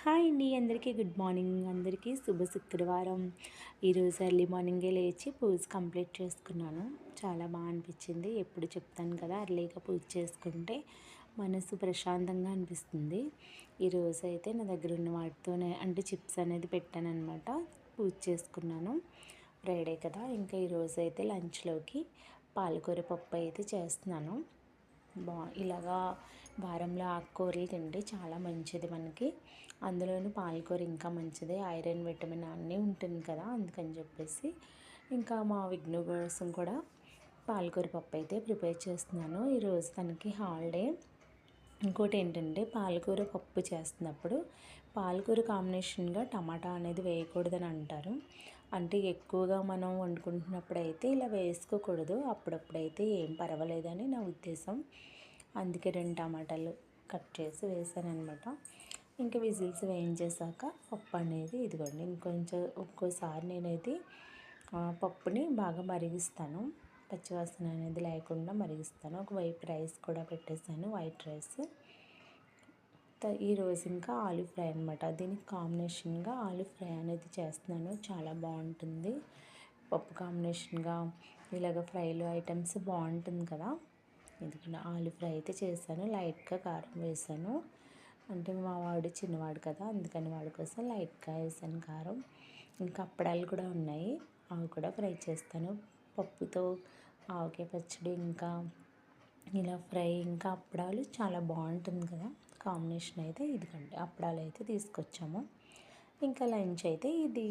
Hi అండి, అందరికీ good morning. అందరికీ శుభ శుక్రవారం. ఈరోజు ఎర్లీ మార్నింగే లేచి పూజ కంప్లీట్ చేసుకున్నాను. చాలా బాగా అనిపించింది. ఎప్పుడు చెప్తాను కదా, ఎర్లీగా పూజ చేసుకుంటే మనసు ప్రశాంతంగా అనిపిస్తుంది. ఈరోజు అయితే నా దగ్గర ఉన్న వాటితోనే అంటే చిప్స్ అనేది పెట్టానన్నమాట. పూజ చేసుకున్నాను. ఫ్రైడే కదా, ఇంకా ఈరోజు అయితే లంచ్లోకి పాలకూర పప్పు అయితే చేస్తున్నాను. ఇలాగా వారంలో ఆకుకూరలు తింటే చాలా మంచిది మనకి. అందులోనూ పాలకూర ఇంకా మంచిది. ఐరన్, విటమిన్ అన్నీ ఉంటుంది కదా, అందుకని చెప్పేసి ఇంకా మా విఘ్ను కోసం కూడా పాలకూర పప్పు అయితే ప్రిపేర్ చేస్తున్నాను. ఈరోజు తనకి హాలిడే. ఇంకోటి ఏంటంటే, పాలకూర పప్పు చేస్తున్నప్పుడు పాలకూర కాంబినేషన్గా టమాటా అనేది వేయకూడదని అంటారు. అంటే ఎక్కువగా మనం వండుకుంటున్నప్పుడు అయితే ఇలా వేసుకోకూడదు. అప్పుడప్పుడైతే ఏం పర్వాలేదని నా ఉద్దేశం. అందుకే 2 టమాటాలు కట్ చేసి వేసాననమాట. ఇంకా విజిల్స్ వేయించేసాక పప్పు అనేది ఇదిగోండి, ఇంకొంచెం ఒక్కోసారి నేనైతే పప్పుని బాగా మరిగిస్తాను. పచ్చివాసన అనేది లేకుండా మరిగిస్తాను. ఒకవైపు రైస్ కూడా పెట్టేసాను, వైట్ రైస్. ఈరోజు ఇంకా ఆలూ ఫ్రై అనమాట. దీనికి కాంబినేషన్గా ఆలూ ఫ్రై అనేది చేస్తున్నాను. చాలా బాగుంటుంది. పప్పు కాంబినేషన్గా ఇలాగ ఫ్రైలు ఐటమ్స్ బాగుంటుంది కదా. ఎందుకంటే ఆలూ ఫ్రై అయితే చేశాను. లైట్గా కారం వేసాను. అంటే మా వాడు చిన్నవాడు కదా, అందుకని వాడి కోసం లైట్గా వేసాను కారం. ఇంకా అప్పడాలు కూడా ఉన్నాయి, అవి కూడా ఫ్రై చేస్తాను. పప్పుతో ఆవకాయ పచ్చడి, ఇంకా ఇలా ఫ్రై, ఇంకా అప్పడాలు చాలా బాగుంటుంది కదా కాంబినేషన్. అయితే ఇదిగండి అప్పడాలు అయితే తీసుకొచ్చాము. ఇంకా లంచ్ అయితే ఇది.